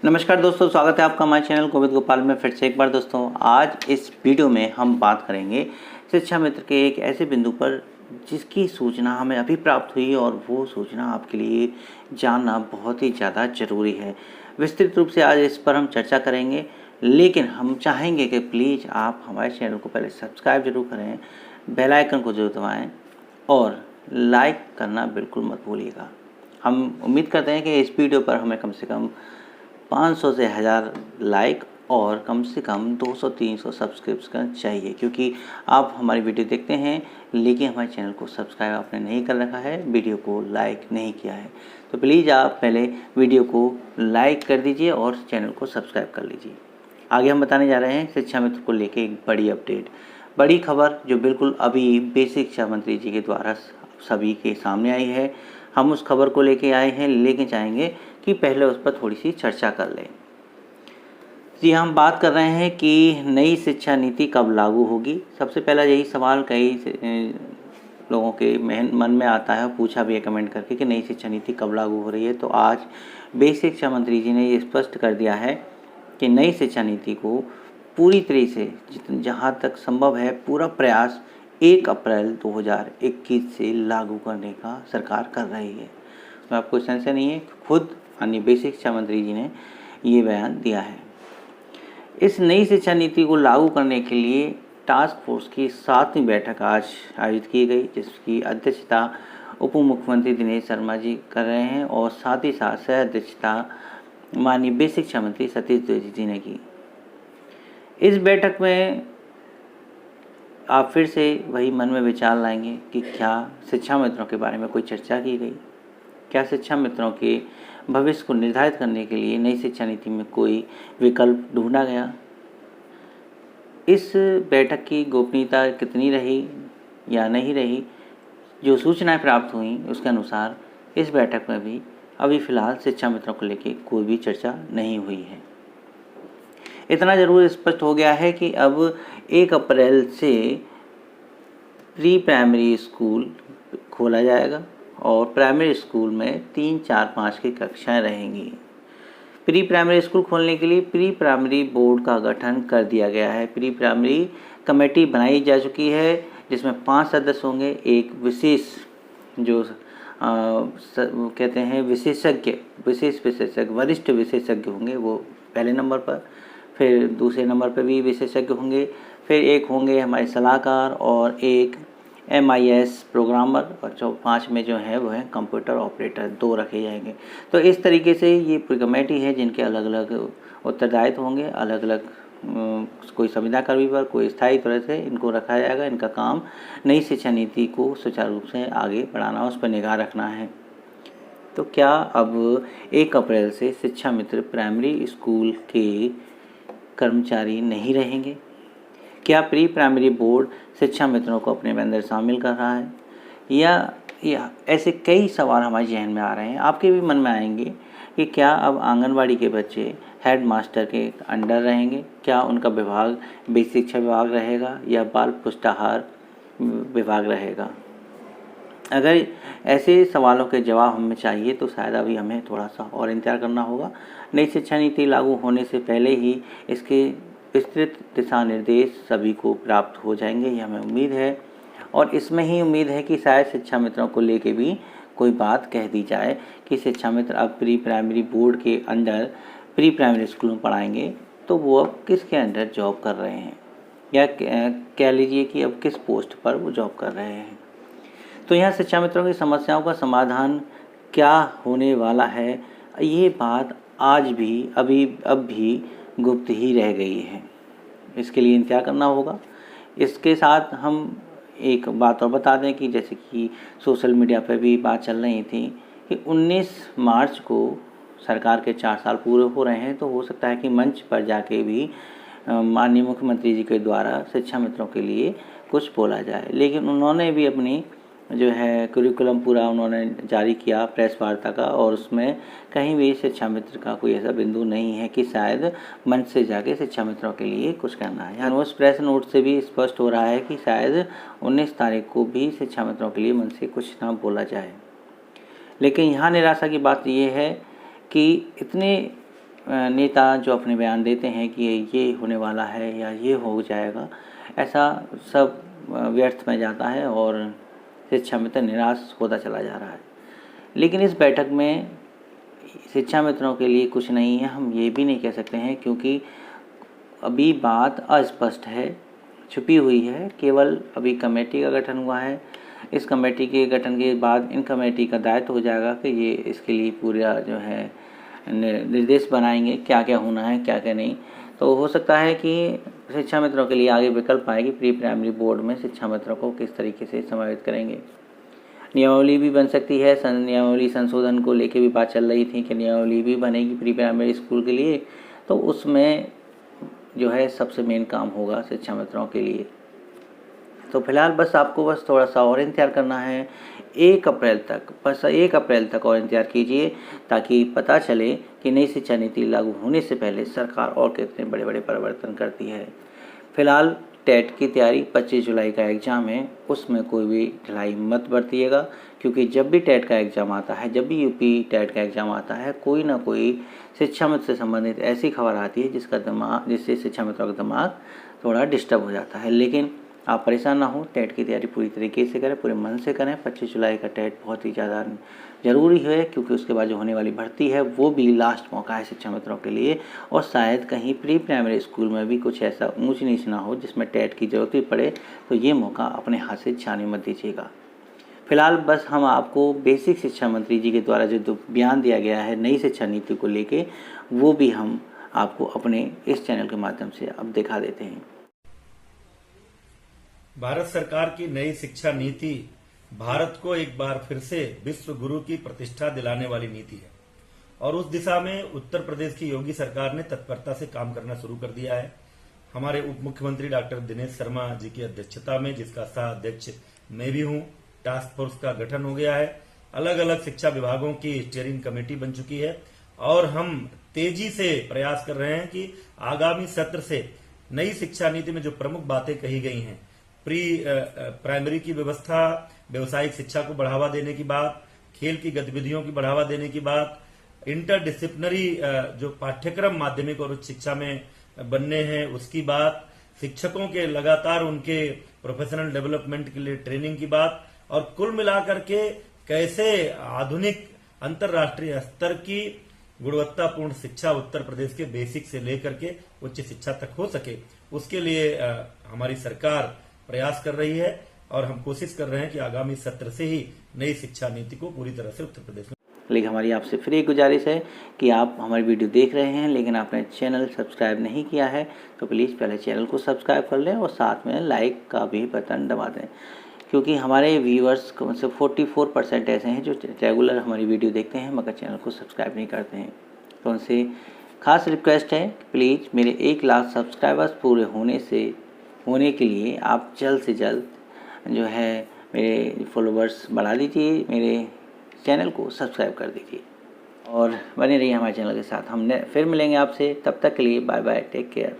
नमस्कार दोस्तों, स्वागत है आपका हमारे चैनल गोविंद गोपाल में फिर से एक बार। दोस्तों, आज इस वीडियो में हम बात करेंगे शिक्षा मित्र के एक ऐसे बिंदु पर जिसकी सूचना हमें अभी प्राप्त हुई और वो सूचना आपके लिए जानना बहुत ही ज़्यादा ज़रूरी है। विस्तृत रूप से आज इस पर हम चर्चा करेंगे, लेकिन हम चाहेंगे कि प्लीज़ आप हमारे चैनल को पहले सब्सक्राइब जरूर करें, बेल आइकन को जरूर दबाएँ और लाइक करना बिल्कुल मत भूलिएगा। हम उम्मीद करते हैं कि इस वीडियो पर हमें कम से कम 500 से 1000 लाइक और कम से कम 200-300 सब्सक्रिप्शन चाहिए, क्योंकि आप हमारी वीडियो देखते हैं लेकिन हमारे चैनल को सब्सक्राइब आपने नहीं कर रखा है, वीडियो को लाइक नहीं किया है। तो प्लीज़ आप पहले वीडियो को लाइक कर दीजिए और चैनल को सब्सक्राइब कर लीजिए। आगे हम बताने जा रहे हैं शिक्षा मित्र को लेकर एक बड़ी अपडेट, बड़ी खबर जो बिल्कुल अभी बेसिक शिक्षा मंत्री जी के द्वारा सभी के सामने आई है। हम उस खबर को लेके आए हैं, लेकिन चाहेंगे कि पहले उस पर थोड़ी सी चर्चा कर लें। जी, हम बात कर रहे हैं कि नई शिक्षा नीति कब लागू होगी। सबसे पहला यही सवाल कई लोगों के मन में आता है, पूछा भी है कमेंट करके कि नई शिक्षा नीति कब लागू हो रही है। तो आज बेसिक शिक्षा मंत्री जी ने ये स्पष्ट कर दिया है कि नई शिक्षा नीति को पूरी तरह से जहाँ तक संभव है पूरा प्रयास 1 अप्रैल 2021 से लागू करने का सरकार कर रही है। तो आपको संशय नहीं है, खुद माननीय बेसिक शिक्षा मंत्री जी ने ये बयान दिया है। इस नई शिक्षा नीति को लागू करने के लिए टास्क फोर्स की 7वीं बैठक आज आयोजित की गई, जिसकी अध्यक्षता उप मुख्यमंत्री दिनेश शर्मा जी कर रहे हैं और साथ ही साथ सह अध्यक्षता माननीय बेसिक शिक्षा मंत्री सतीश द्विवेदी जी ने की। इस बैठक में आप फिर से वही मन में विचार लाएंगे कि क्या शिक्षा मित्रों के बारे में कोई चर्चा की गई, क्या शिक्षा मित्रों के भविष्य को निर्धारित करने के लिए नई शिक्षा नीति में कोई विकल्प ढूंढा गया। इस बैठक की गोपनीयता कितनी रही या नहीं रही, जो सूचनाएं प्राप्त हुई उसके अनुसार इस बैठक में भी अभी फ़िलहाल शिक्षा मित्रों को लेकर कोई भी चर्चा नहीं हुई है। इतना ज़रूर स्पष्ट हो गया है कि अब 1 अप्रैल से प्री प्राइमरी स्कूल खोला जाएगा और प्राइमरी स्कूल में 3, 4, 5 की कक्षाएं रहेंगी। प्री प्राइमरी स्कूल खोलने के लिए प्री प्राइमरी बोर्ड का गठन कर दिया गया है। प्री प्राइमरी कमेटी बनाई जा चुकी है, जिसमें 5 सदस्य होंगे। एक विशेष जो कहते हैं विशेष विशेषज्ञ वरिष्ठ विशेषज्ञ होंगे, वो पहले नंबर पर। फिर दूसरे नंबर पर भी विशेषज्ञ होंगे। फिर एक होंगे हमारे सलाहकार और एक MIS प्रोग्रामर, और जो 5 में जो है वो है कंप्यूटर ऑपरेटर, 2 रखे जाएंगे। तो इस तरीके से ये पूरी कमेटी है जिनके अलग अलग उत्तरदायित्व होंगे, अलग अलग कोई संविदा कर्मी पर, कोई स्थायी तरह से इनको रखा जाएगा। इनका काम नई शिक्षा नीति को सुचारू रूप से आगे बढ़ाना, उस पर निगाह रखना है। तो क्या अब 1 अप्रैल से शिक्षा मित्र प्राइमरी स्कूल के कर्मचारी नहीं रहेंगे? क्या प्री प्राइमरी बोर्ड शिक्षा मित्रों को अपने अंदर शामिल कर रहा है, या ऐसे कई सवाल हमारे जहन में आ रहे हैं, आपके भी मन में आएंगे कि क्या अब आंगनवाड़ी के बच्चे हेड मास्टर के अंडर रहेंगे? क्या उनका विभाग बेसिक शिक्षा विभाग रहेगा या बाल पुष्टाहार विभाग रहेगा? अगर ऐसे सवालों के जवाब हमें चाहिए तो शायद अभी हमें थोड़ा सा और इंतजार करना होगा। नई शिक्षा नीति लागू होने से पहले ही इसके विस्तृत दिशा निर्देश सभी को प्राप्त हो जाएंगे, ये हमें उम्मीद है। और इसमें ही उम्मीद है कि शायद शिक्षा मित्रों को लेके भी कोई बात कह दी जाए कि शिक्षा मित्र अब प्री प्राइमरी बोर्ड के अंडर प्री प्राइमरी स्कूल में पढ़ाएंगे, तो वो अब किसके अंडर जॉब कर रहे हैं, या कह लीजिए कि अब किस पोस्ट पर वो जॉब कर रहे हैं। तो यहाँ शिक्षा मित्रों की समस्याओं का समाधान क्या होने वाला है, ये बात आज भी अब भी गुप्त ही रह गई है। इसके लिए इंतजार करना होगा। इसके साथ हम एक बात और बता दें कि जैसे कि सोशल मीडिया पर भी बात चल रही थी कि 19 मार्च को सरकार के 4 साल पूरे हो रहे हैं, तो हो सकता है कि मंच पर जाके भी माननीय मुख्यमंत्री जी के द्वारा शिक्षा मित्रों के लिए कुछ बोला जाए। लेकिन उन्होंने भी अपनी जो है करिकुलम पूरा उन्होंने जारी किया प्रेस वार्ता का, और उसमें कहीं भी शिक्षा मित्र का कोई ऐसा बिंदु नहीं है कि शायद मंच से जाके शिक्षा मित्रों के लिए कुछ करना है। उस प्रेस नोट से भी स्पष्ट हो रहा है कि शायद 19 तारीख को भी शिक्षा मित्रों के लिए मंच से कुछ ना बोला जाए। लेकिन यहाँ निराशा की बात यह है कि इतने नेता जो अपने बयान देते हैं कि ये होने वाला है या ये हो जाएगा, ऐसा सब व्यर्थ में जाता है और शिक्षा मित्र निराश होता चला जा रहा है। लेकिन इस बैठक में शिक्षा मित्रों के लिए कुछ नहीं है, हम ये भी नहीं कह सकते हैं, क्योंकि अभी बात अस्पष्ट है, छुपी हुई है। केवल अभी कमेटी का गठन हुआ है। इस कमेटी के गठन के बाद इन कमेटी का दायित्व हो जाएगा कि ये इसके लिए पूरा जो है निर्देश बनाएंगे, क्या क्या होना है क्या क्या नहीं। तो हो सकता है कि शिक्षा मित्रों के लिए आगे विकल्प आएगी, प्री प्राइमरी बोर्ड में शिक्षा मित्रों को किस तरीके से समावित करेंगे। नियमावली भी बन सकती है, नियमावली संशोधन को लेके भी बात चल रही थी कि नियमावली भी बनेगी प्री प्राइमरी स्कूल के लिए, तो उसमें जो है सबसे मेन काम होगा शिक्षा मित्रों के लिए। तो फिलहाल बस आपको बस थोड़ा सा और इंतजार करना है, 1 अप्रैल तक, बस 1 अप्रैल तक और इंतजार कीजिए, ताकि पता चले कि नई शिक्षा नीति लागू होने से पहले सरकार और कितने बड़े बड़े परिवर्तन करती है। फिलहाल टेट की तैयारी, 25 जुलाई का एग्ज़ाम है, उसमें कोई भी ढिलाई मत बरतिएगा, क्योंकि जब भी टेट का एग्ज़ाम आता है, जब भी यूपी टेट का एग्ज़ाम आता है, कोई ना कोई शिक्षा मित्र से संबंधित ऐसी खबर आती है जिससे शिक्षा मित्रों का दिमाग थोड़ा डिस्टर्ब हो जाता है। लेकिन आप परेशान ना हो, टेट की तैयारी पूरी तरीके से करें, पूरे मन से करें। 25 जुलाई का टेट बहुत ही ज़्यादा ज़रूरी है, क्योंकि उसके बाद जो होने वाली भर्ती है वो भी लास्ट मौका है शिक्षा मित्रों के लिए। और शायद कहीं प्री प्राइमरी स्कूल में भी कुछ ऐसा ऊंच नीच ना हो जिसमें टेट की ज़रूरत भी पड़े, तो ये मौका अपने हाथ से जाने मत दीजिएगा। फिलहाल बस हम आपको बेसिक शिक्षा मंत्री जी के द्वारा जो बयान दिया गया है नई शिक्षा नीति को लेके, वो भी हम आपको अपने इस चैनल के माध्यम से अब दिखा देते हैं। भारत सरकार की नई शिक्षा नीति भारत को एक बार फिर से विश्व गुरु की प्रतिष्ठा दिलाने वाली नीति है और उस दिशा में उत्तर प्रदेश की योगी सरकार ने तत्परता से काम करना शुरू कर दिया है। हमारे उप मुख्यमंत्री डॉक्टर दिनेश शर्मा जी की अध्यक्षता में, जिसका सह अध्यक्ष मैं भी हूं, टास्क फोर्स का गठन हो गया है। अलग अलग शिक्षा विभागों की स्टीयरिंग कमेटी बन चुकी है और हम तेजी से प्रयास कर रहे हैं कि आगामी सत्र से नई शिक्षा नीति में जो प्रमुख बातें कही गई हैं, प्री प्राइमरी की व्यवस्था, व्यवसायिक शिक्षा को बढ़ावा देने की बात, खेल की गतिविधियों की बढ़ावा देने की बात, इंटरडिसिप्लिनरी जो पाठ्यक्रम माध्यमिक और उच्च शिक्षा में बनने हैं उसकी बात, शिक्षकों के लगातार उनके प्रोफेशनल डेवलपमेंट के लिए ट्रेनिंग की बात, और कुल मिलाकर के कैसे आधुनिक अंतर्राष्ट्रीय स्तर की गुणवत्तापूर्ण शिक्षा उत्तर प्रदेश के बेसिक से लेकर के उच्च शिक्षा तक हो सके, उसके लिए हमारी सरकार प्रयास कर रही है और हम कोशिश कर रहे हैं कि आगामी सत्र से ही नई शिक्षा नीति को पूरी तरह से उत्तर प्रदेश में। लेकिन हमारी आपसे फिर एक गुजारिश है कि आप हमारी वीडियो देख रहे हैं लेकिन आपने चैनल सब्सक्राइब नहीं किया है, तो प्लीज़ पहले चैनल को सब्सक्राइब कर लें और साथ में लाइक का भी बटन दबा दें, क्योंकि हमारे व्यूअर्स कम से 44% ऐसे हैं जो रेगुलर हमारी वीडियो देखते हैं मगर चैनल को सब्सक्राइब नहीं करते हैं। तो उनसे खास रिक्वेस्ट है, प्लीज़ मेरे 1 लाख सब्सक्राइबर्स पूरे होने के लिए आप जल्द से जल्द जो है मेरे फॉलोवर्स बढ़ा दीजिए, मेरे चैनल को सब्सक्राइब कर दीजिए और बने रहिए हमारे चैनल के साथ। हम फिर मिलेंगे आपसे, तब तक के लिए बाय बाय, टेक केयर।